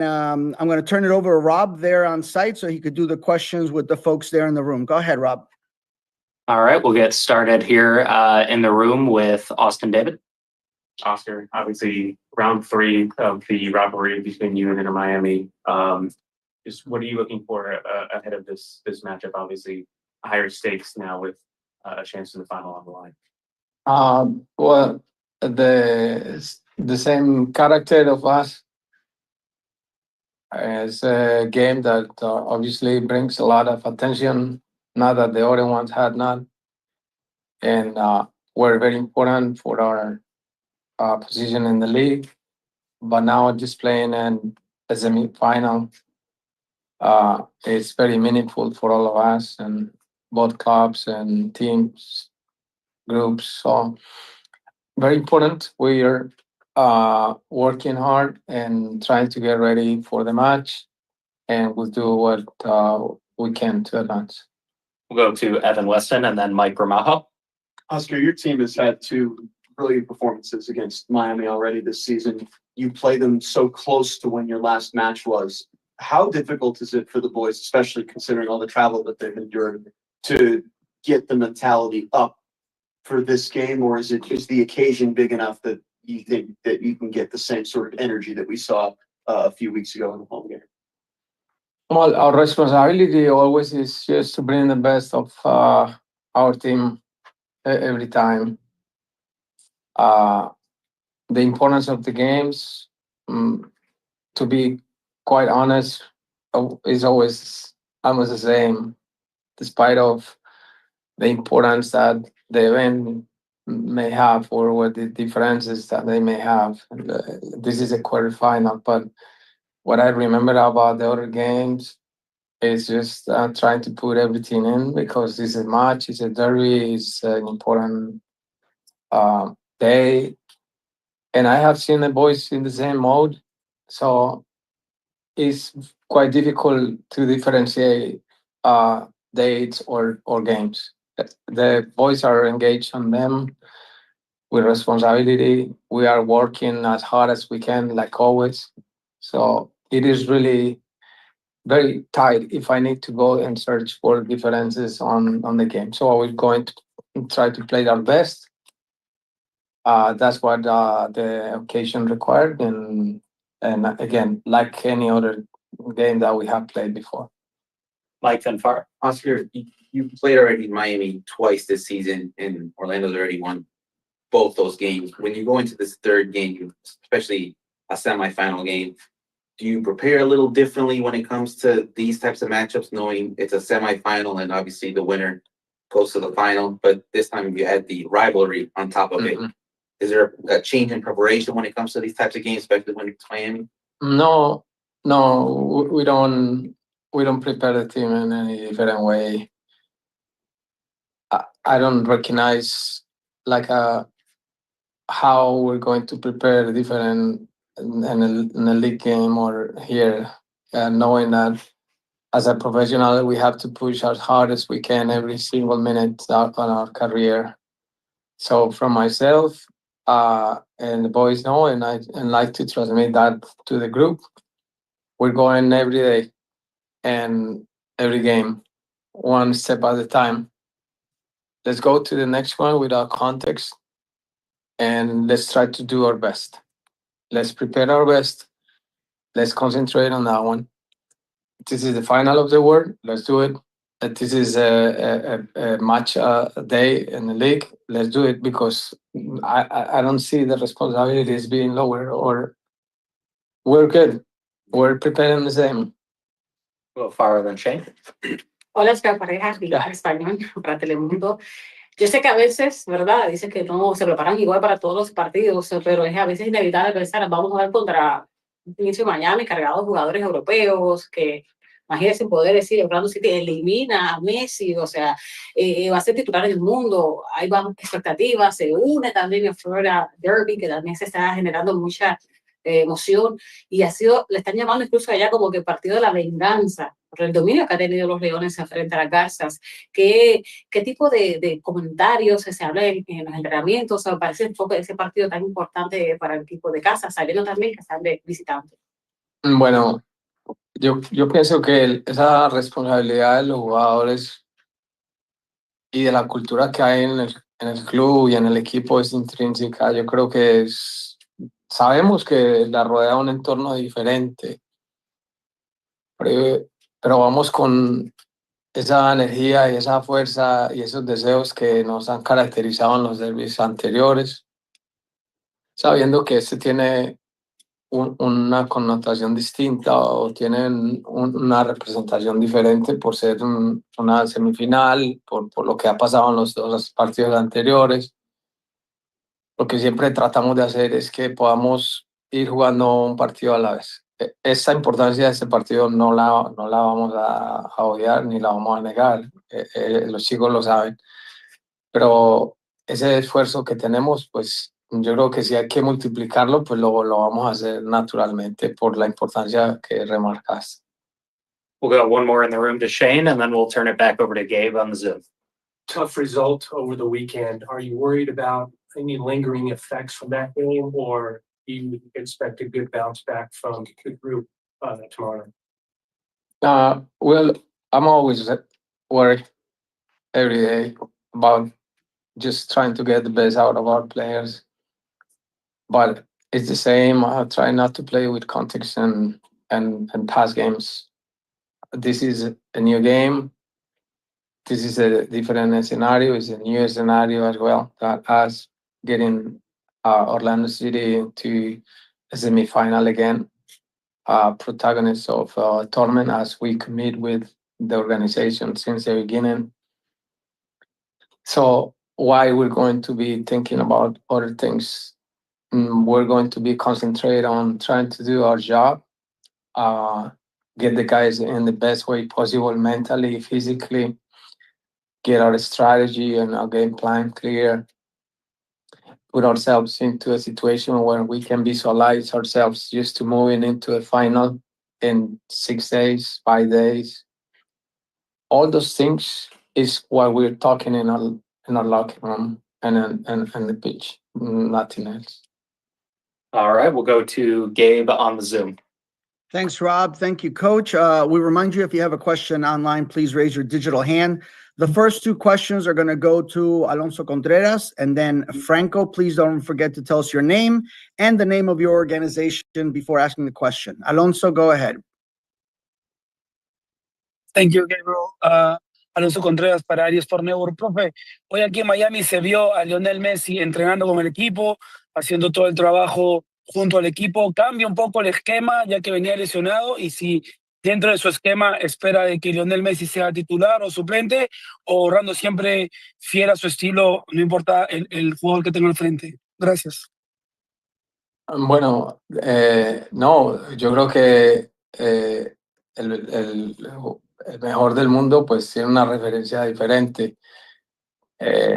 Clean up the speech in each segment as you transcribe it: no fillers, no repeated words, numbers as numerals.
I'm going to turn it over to Rob there on site so he could do the questions with the folks there in the room. Go ahead, Rob. All right, we'll get started here in the room with Austin David. Oscar, obviously round 3 of the rivalry between you and Inter Miami. Just what are you looking for ahead of this matchup? Obviously, higher stakes now with a chance to the final on the line. Well, the same character of us is a game that obviously brings a lot of attention. Not that the other ones had not, and were very important for our position in the league. But now just playing in a semi-final, it's very meaningful for all of us and both clubs and teams, groups. So very important. We are working hard and trying to get ready for the match, and we'll do what we can to advance. We'll go to Evan Weston and then Mike Gramajo. Oscar, your team has had 2 brilliant performances against Miami already this season. You play them so close to when your last match was. How difficult is it for the boys, especially considering all the travel that they've endured, to get the mentality up for this game? Or is the occasion big enough that you think that you can get the same sort of energy that we saw a few weeks ago in the home game? Well, our responsibility always is just to bring the best of our team every time. The importance of the games, to be quite honest, is always almost the same, despite of the importance that the event may have or what the differences that they may have. This is a quarterfinal, but what I remember about the other games is just trying to put everything in, because it's a match, it's a derby, it's an important day. And I have seen the boys in the same mode, so it's quite difficult to differentiate dates or games. The boys are engaged on them with responsibility. We are working as hard as we can, like always. So it is really very tight if I need to go and search for differences on the game. So we're going to try to play our best. That's what the occasion required, and again, like any other game that we have played before. Mike Fanfar. Oscar, you played already in Miami twice this season, and Orlando's already won both those games. When you go into this third game, especially a semifinal game, do you prepare a little differently when it comes to these types of matchups, knowing it's a semifinal and obviously the winner goes to the final, but this time you add the rivalry on top of it? Is there a change in preparation when it comes to these types of games, especially when it's Miami? No, we don't prepare the team in any different way. I don't recognize like how we're going to prepare different in a league game or here, knowing that as a professional we have to push as hard as we can every single minute on our career. So from myself, and the boys know, and I like to transmit that to the group. We're going every day and every game, one step at a time. Let's go to the next one without context, and let's try to do our best. Let's prepare our best. Let's concentrate on that one. This is the final of the world. Let's do it. This is a match day in the league. Let's do it, because I don't see the responsibilities being lower, or we're good. We're preparing the same. Go farther than Shane. Hola, Óscar Pareja, español para Telemundo. Yo sé que a veces, ¿verdad? Dicen que no se preparan igual para todos los partidos, pero es a veces inevitable pensar, vamos a ver contra inicio de Miami, cargados de jugadores europeos, que imagínense poder decir, Orlando City elimina a Messi, o sea, va a ser titular en el mundo, hay más expectativas, se une también el Florida Derby, que también se está generando mucha emoción, y le están llamando incluso allá como que partido de la venganza, por el dominio que ha tenido los Leones frente a las Garzas. ¿Qué tipo de comentarios se habla en los entrenamientos? O parece un poco ese partido tan importante para el equipo de casa, sabiendo también que están de visitantes. Bueno, yo pienso que esa responsabilidad de los jugadores y de la cultura que hay en el club y en el equipo es intrínseca. Yo creo que sabemos que la rodea un entorno diferente, pero, pero vamos con esa energía y esa fuerza y esos deseos que nos han caracterizado en los derbis anteriores, sabiendo que este tiene una connotación distinta o tienen una representación diferente por ser una semifinal, por lo que ha pasado en los dos partidos anteriores. Lo que siempre tratamos de hacer es que podamos ir jugando un partido a la vez. Esta importancia de este partido no la vamos a odiar ni la vamos a negar. Los chicos lo saben, pero ese esfuerzo que tenemos, pues yo creo que si hay que multiplicarlo, pues lo vamos a hacer naturalmente por la importancia que remarcaste. We'll go one more in the room to Shane, and then we'll turn it back over to Gabe on the Zoom. Tough result over the weekend. Are you worried about any lingering effects from that game, or do you expect a good bounce back from the group tomorrow? Well, I'm always worried every day about just trying to get the best out of our players. But it's the same. I try not to play with context and past games. This is a new game. This is a different scenario. It's a new scenario as well. That us getting Orlando City to a semifinal again, protagonists of a tournament as we commit with the organization since the beginning. So why we're going to be thinking about other things? We're going to be concentrated on trying to do our job, get the guys in the best way possible, mentally, physically, get our strategy and our game plan clear, put ourselves into a situation where we can visualize ourselves just to moving into a final in 6 days, 5 days. All those things is what we're talking in our locker room and the pitch, nothing else. All right, we'll go to Gabe on the Zoom. Thanks, Rob. Thank you, Coach. We remind you, if you have a question online, please raise your digital hand. The first two questions are going to go to Alonso Contreras and then Franco. Please don't forget to tell us your name and the name of your organization before asking the question. Alonso, go ahead. Thank you, Gabriel. Alonso Contreras para Aries por Network. Profe, hoy aquí en Miami se vio a Lionel Messi entrenando con el equipo, haciendo todo el trabajo junto al equipo. Cambia un poco el esquema, ya que venía lesionado, y si dentro de su esquema espera de que Lionel Messi sea titular o suplente, o ahorrando siempre fiel a su estilo, no importa el jugador que tenga al frente. Gracias. Bueno, no, yo creo que el mejor del mundo pues tiene una referencia diferente.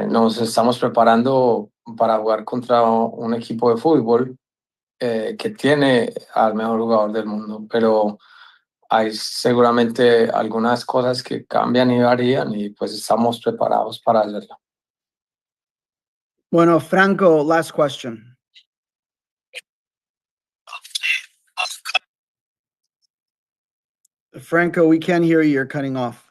Nos estamos preparando para jugar contra un equipo de fútbol que tiene al mejor jugador del mundo, pero hay seguramente algunas cosas que cambian y varían y pues estamos preparados para hacerlo. Bueno, Franco, last question. Franco, we can't hear you. You're cutting off.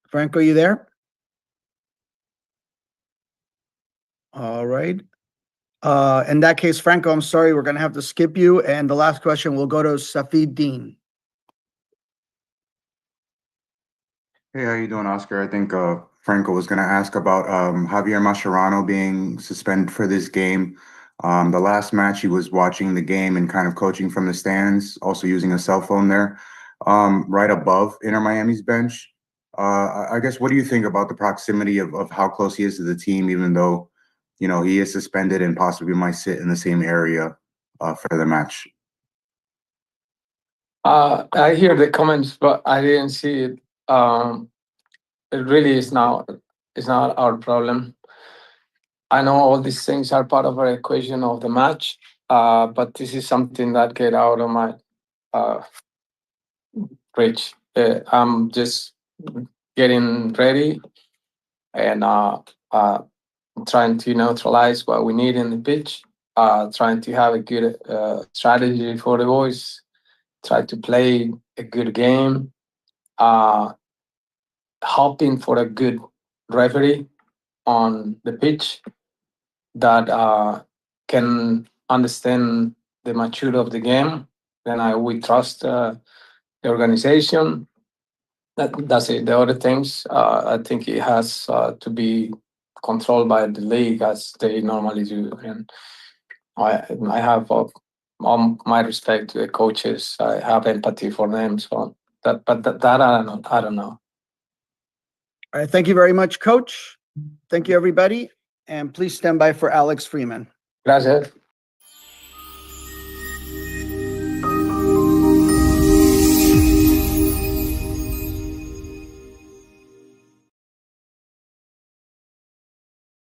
Franco, you there? All right. In that case, Franco, I'm sorry, we're going to have to skip you. And the last question will go to Safid Dean. Hey, how you doing, Oscar? I think Franco was going to ask about Javier Mascherano being suspended for this game. The last match, he was watching the game and kind of coaching from the stands, also using a cell phone there, right above Inter Miami's bench. I guess, what do you think about the proximity of how close he is to the team, even though, you know, he is suspended and possibly might sit in the same area for the match? I hear the comments, but I didn't see it. It really is not. It's not our problem. I know all these things are part of our equation of the match, but this is something that get out of my reach. I'm just getting ready, and trying to neutralize what we need in the pitch, trying to have a good strategy for the boys, try to play a good game, hoping for a good referee on the pitch that can understand the maturity of the game. Then we trust the organization. That's it. The other things, I think it has to be controlled by the league as they normally do. And I have all my respect to the coaches. I have empathy for them. So that I don't know. All right, thank you very much, Coach. Thank you, everybody. And please stand by for Alex Freeman. Gracias.